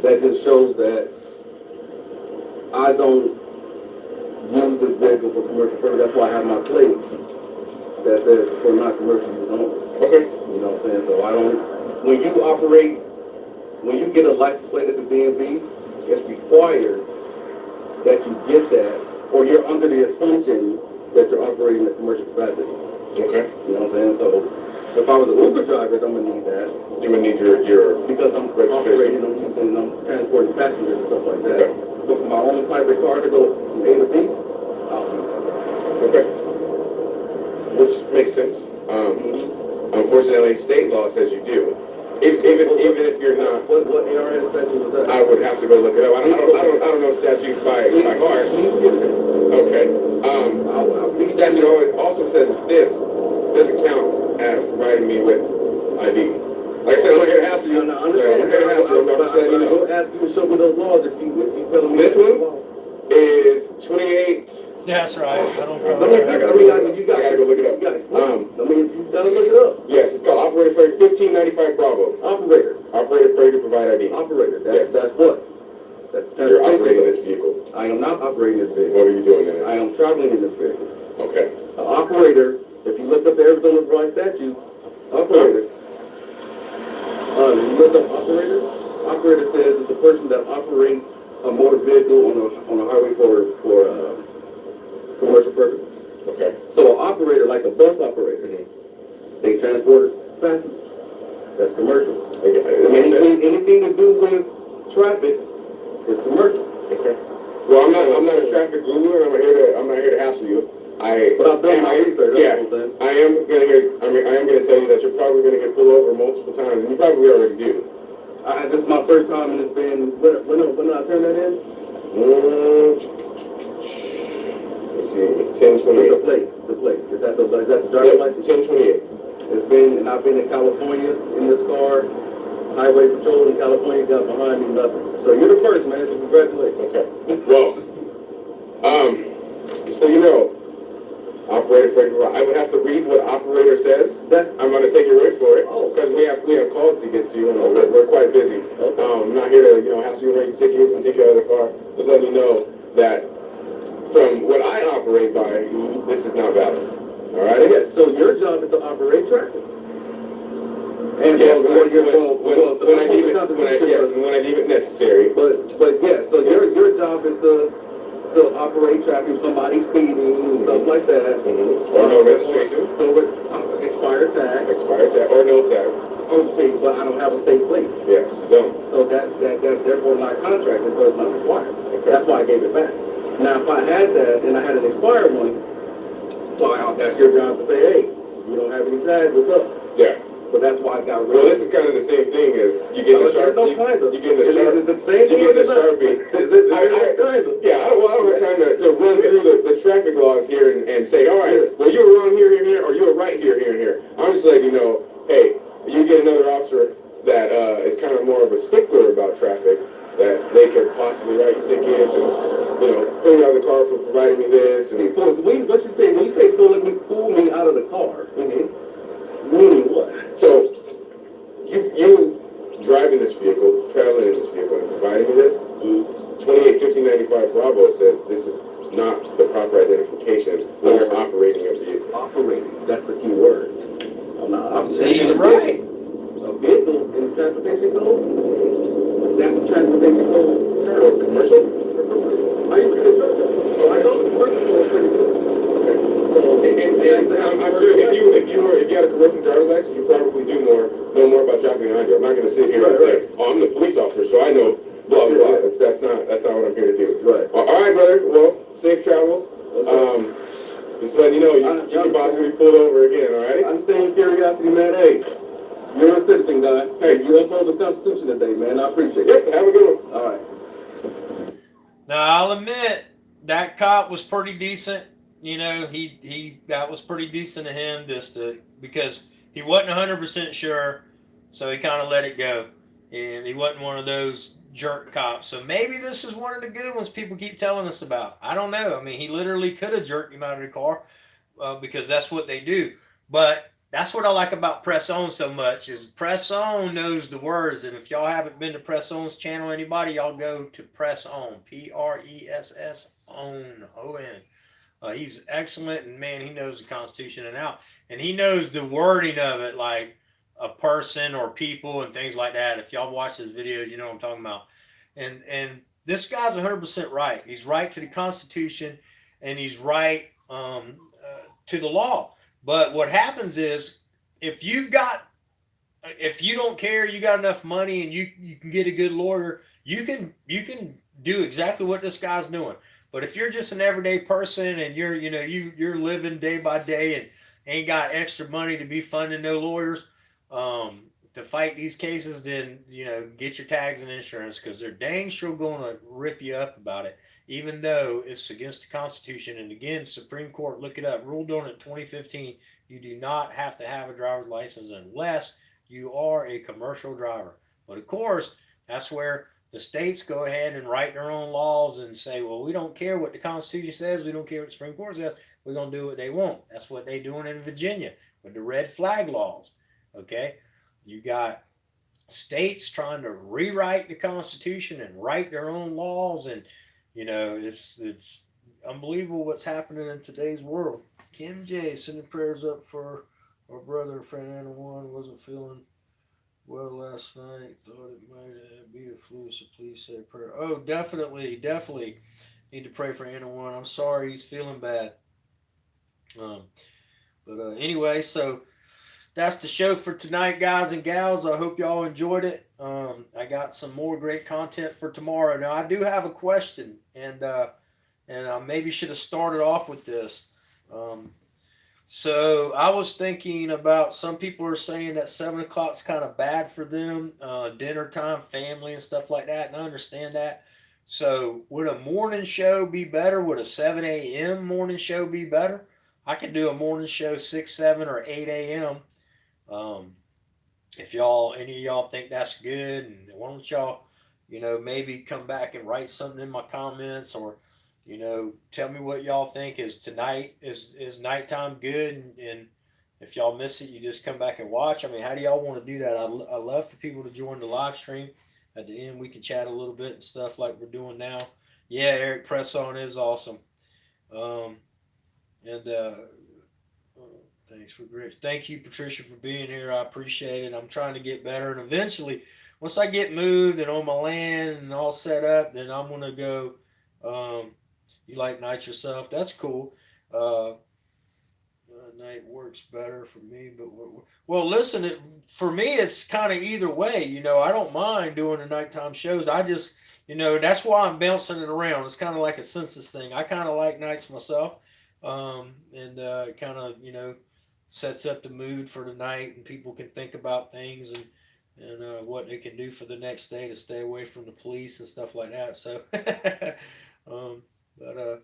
That just shows that I don't use this vehicle for commercial purpose. That's why I have my plate that says for not commercial use only. Okay. You know what I'm saying? So I don't, when you get a license plate at the DMV, it's required that you get that, or you're under the assumption that you're operating in a commercial capacity. Okay. You know what I'm saying? So if I was an Uber driver, I'm gonna need that You would need your because I'm registration. operating, I'm transporting passengers and stuff like that. Okay. But for my own private car to go from A to B, I'll do that. Okay. Which makes sense. Unfortunately, state law says you do. Even if you're not, What ARS statute was that? I would have to go look it up. I don't know statute by heart. Okay. The statute also says that this doesn't count as providing me with ID. Like I said, I'm not here to hassle you. No, I'm not here to hassle you. I'm just letting you know. I'll ask you to show me those laws if you tell me This that's one? the law. Is 28. That's right. I don't I know. mean, I gotta go look it up. You gotta look it up. Yes, it's called Operator Failure 1595 Bravo. Operator. Operator Failure to provide ID. Operator. Yes. That's what? That's You're transportation. operating this vehicle. I am not operating this vehicle. What are you doing in I it? am traveling in this vehicle. Okay. An operator, if you look up the Arizona Revised Statutes, operator, you look up operator says it's the person that operates a motor vehicle on a highway for commercial purposes. Okay. So an operator, like a bus operator, they transport passengers. That's commercial. It makes sense. Anything to do with traffic is commercial. Okay. Well, I'm not a traffic guru, and I'm not here to hassle you. But I've done my research. Yeah. That's what I'm saying. I am gonna tell you that you're probably gonna get pulled over multiple times, and you probably already do. This is my first time, and it's been when did I turn that in? Let's see, 1028. The plate. Is that the driver's license? 1028. And I've been in California in this car. Highway Patrol in California got behind me, nothing. So you're the first, man. So congratulations. Okay. Well, so you know, operator Freddie, I would have to read what operator says. I'm gonna take your word for it because we have calls to get to, and we're quite busy. I'm not here to hassle you, write tickets and take you out of the car. Just letting you know that from what I operate by, this is not valid. All right. Yeah, so your job is to operate traffic. And yes, when I deem it necessary. But yes, so your job is to operate traffic if somebody's speeding and stuff like that. Or no registration. Explain expired tag. Expired tag or no tags. Oh, see, but I don't have a state plate. Yes, you don't. So that's therefore not contracted, so it's not required. Okay. That's why I gave it back. Now, if I had that and I had an expired one, so I'll ask your job to say, hey, you don't have any tags, what's up? Yeah. But that's why I got rid of it. Well, this is kind of the same thing as you get the Sharpie. You get the Sharpie. Is it the same thing? You get the Sharpie. Yeah, I don't have time to run through the traffic laws here and say, all right, well, you were wrong here, here, here, or you were right here, here, and here. I'm just letting you know, hey, you get another officer that is kind of more of a stickler about traffic, that they could possibly write you tickets and, pull you out of the car for providing me this. And What you say, when you say pull me out of the car, meaning what? So, you driving this vehicle, traveling in this vehicle, and providing me this, 28-1595 Bravo says this is not the proper identification when you're operating a vehicle. Operating, that's the key word. I'm saying he's right. A vehicle in the transportation code, that's a transportation code term. For commercial? I used to get truck driving. So I know the commercial code pretty good. Okay. So, And I'm sure if you had a commercial driver's license, you probably know more about traffic than I do. I'm not going to sit here and say, oh, I'm the police officer, so I know blah blah blah. That's not what I'm here to do. Right. All right, brother. Well, safe travels. Okay. Just letting you know you can possibly be pulled over again. All right. I understand your curiosity, man. Hey, you're a citizen, guy. Hey, you uphold the Constitution today, man. I appreciate it. Yep. Have a good one. All right. Now I'll admit that cop was pretty decent. That was pretty decent of him because he wasn't 100% sure, so he kind of let it go, and he wasn't one of those jerk cops. So maybe this is one of the good ones people keep telling us about. I don't know. I mean, he literally could have jerked him out of the car because that's what they do. But that's what I like about Press On so much is Press On knows the words. And if y'all haven't been to Press On's channel, anybody, y'all go to Press On, PRESS ON. He's excellent, and man, he knows the Constitution and out, and he knows the wording of it, like a person or people and things like that. If y'all watch his videos, you know what I'm talking about. And this guy's 100% right. He's right to the Constitution, and he's right to the law. But what happens is, if you don't care, you got enough money, and you can get a good lawyer, you can do exactly what this guy's doing. But if you're just an everyday person and you're living day by day and ain't got extra money to be funding no lawyers to fight these cases, then get your tags and insurance, because they're dang sure going to rip you up about it, even though it's against the Constitution. And again, Supreme Court, look it up, ruled on it in 2015. You do not have to have a driver's license unless you are a commercial driver. But of course, that's where the states go ahead and write their own laws and say, well, we don't care what the Constitution says. We don't care what the Supreme Court says. We're going to do what they want. That's what they're doing in Virginia with the red flag laws. Okay. You got states trying to rewrite the Constitution and write their own laws. And, it's unbelievable what's happening in today's world. Kim J, sending prayers up for our brother and friend Anna One. Wasn't feeling well last night. Thought it might be the flu, so please say a prayer. Oh, definitely need to pray for Anna One. I'm sorry he's feeling bad. But anyway, so that's the show for tonight, guys and gals. I hope y'all enjoyed it. I got some more great content for tomorrow. Now, I do have a question, and I maybe should have started off with this. So I was thinking about, some people are saying that 7 o'clock is kind of bad for them, dinner time, family and stuff like that. And I understand that. So would a morning show be better? Would a 7 a.m. morning show be better? I could do a morning show 6, 7, or 8 a.m. If any of y'all think that's good, and why don't y'all, maybe come back and write something in my comments, or tell me what y'all think. Is nighttime good? And if y'all miss it, you just come back and watch. I mean, how do y'all want to do that? I love for people to join the live stream. At the end, we can chat a little bit and stuff like we're doing now. Yeah, Eric, Press On is awesome. Thanks for Rich. Thank you, Patricia, for being here. I appreciate it. I'm trying to get better, and eventually, once I get moved and on my land and all set up, then I'm gonna go. You like night yourself? That's cool. Night works better. better for me, but well, listen, for me, it's kind of either way. You know, I don't mind doing the nighttime shows. I just, you know, that's why I'm bouncing it around. It's kind of like a census thing. I kind of like nights myself, and it kind of, you know, sets up the mood for the night, and people can think about things and what they can do for the next day to stay away from the police and stuff like that. So, um, but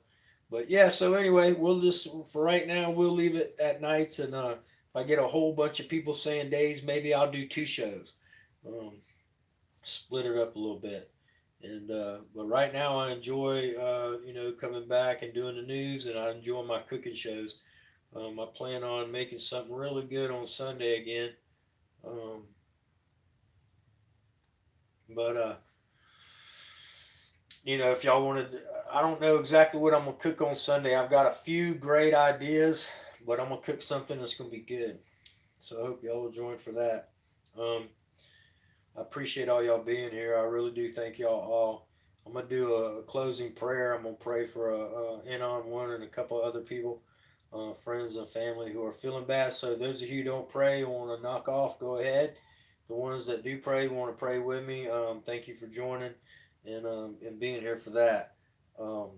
but yeah, so anyway, we'll just for right now we'll leave it at nights, and if I get a whole bunch of people saying days, maybe I'll do 2 shows, um, split it up a little bit. And but right now I enjoy you know, coming back and doing the news, and I enjoy my cooking shows. I plan on making something really good on Sunday again. Um, but you know, if y'all wanted, I don't know exactly what I'm gonna cook on Sunday. I've got a few great ideas, but I'm gonna cook something that's gonna be good. So I hope y'all will join for that. Um, I appreciate all y'all being here. I really do thank y'all all. I'm gonna do a closing prayer. I'm gonna pray for in on one and a couple other people, friends and family who are feeling bad. So those of you who don't pray, want to knock off, go ahead. The ones that do pray, want to pray with me. Thank you for joining and being here for that. Um,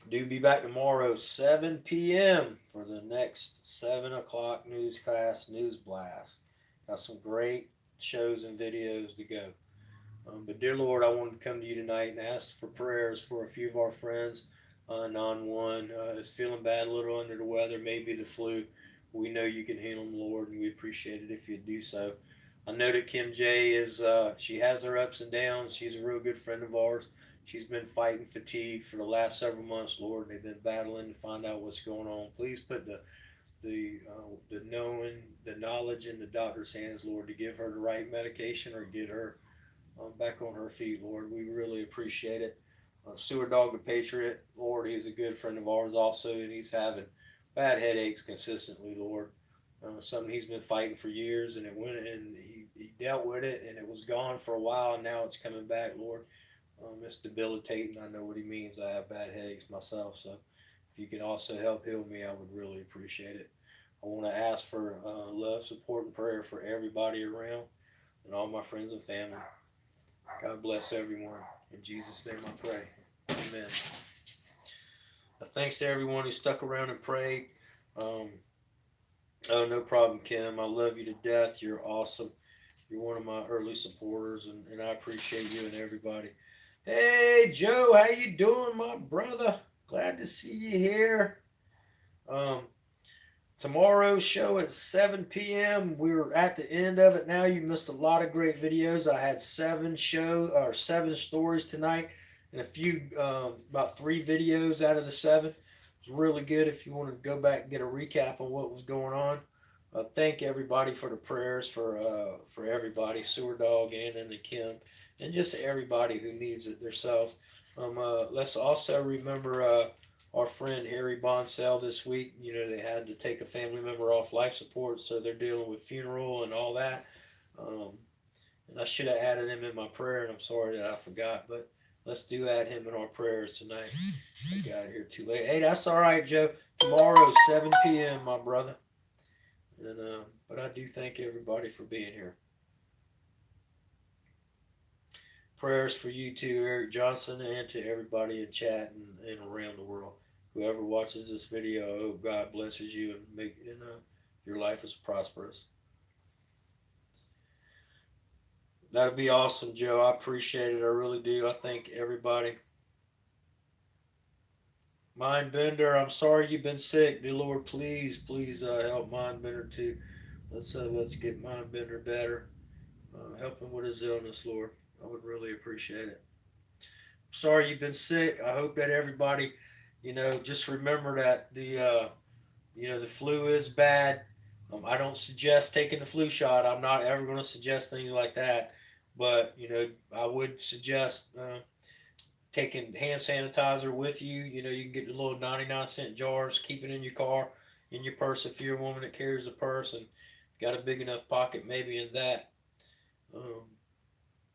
do be back tomorrow, 7 p.m. for the next 7 o'clock newscast, News Blast. Got some great shows and videos to go. But dear Lord, I wanted to come to you tonight and ask for prayers for a few of our friends. Non one is feeling bad, a little under the weather, maybe the flu. We know you can heal them, Lord, and we appreciate it if you do so. I know that Kim J is, she has her ups and downs. She's a real good friend of ours. She's been fighting fatigue for the last several months, Lord. They've been battling to find out what's going on. Please put the knowing, the knowledge in the doctor's hands, Lord, to give her the right medication or get her back on her feet, Lord. We really appreciate it. Sewer Dog the Patriot, Lord, he's a good friend of ours also, and he's having bad headaches consistently, Lord. Something he's been fighting for years, and it went and he dealt with it, and it was gone for a while, and now it's coming back, Lord. It's debilitating. I know what he means. I have bad headaches myself, so if you can also help heal me, I would really appreciate it. I want to ask for love, support, and prayer for everybody around and all my friends and family. God bless everyone. In Jesus' name I pray. Amen. Thanks to everyone who stuck around and prayed. Oh, no problem, Kim. I love you to death. You're awesome. You're one of my early supporters, and I appreciate you and everybody. Hey, Joe, how you doing, my brother? Glad to see you here. Tomorrow's show at 7 p.m. We're at the end of it now. You missed a lot of great videos. I had 7 stories tonight, and about 3 videos out of the 7. It's really good if you want to go back and get a recap on what was going on. Thank everybody for the prayers for everybody, Sewer Dog and the Kim, and just everybody who needs it themselves. Let's also remember our friend Harry Bonsell this week. You know, they had to take a family member off life support, so they're dealing with funeral and all that. And I should have added him in my prayer, and I'm sorry that I forgot, but let's do add him in our prayers tonight. I got here too late. Hey, that's all right, Joe. Tomorrow, 7 p.m., my brother. And but I do thank everybody for being here. Prayers for you too, Eric Johnson, and to everybody in chat and around the world. Whoever watches this video, I hope God blesses you and your life is prosperous. That'd be awesome, Joe. I appreciate it. I really do. I thank everybody. Mindbender, I'm sorry you've been sick. Dear Lord, please help Mindbender too. Let's get Mindbender better. Help him with his illness, Lord. I would really appreciate it. Sorry you've been sick. I hope that everybody, just remember that the flu is bad. I don't suggest taking the flu shot. I'm not ever going to suggest things like that. But, I would suggest taking hand sanitizer with you. You can get the little 99-cent jars, keep it in your car, in your purse if you're a woman that carries a purse and got a big enough pocket, maybe in that.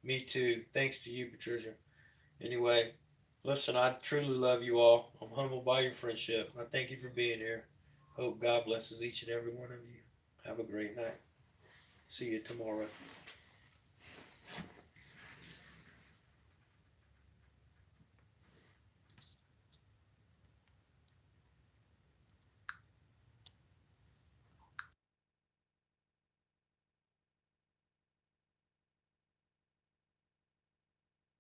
Me too. Thanks to you, Patricia. Anyway, listen, I truly love you all. I'm humbled by your friendship. I thank you for being here. Hope God blesses each and every one of you. Have a great night. See you tomorrow.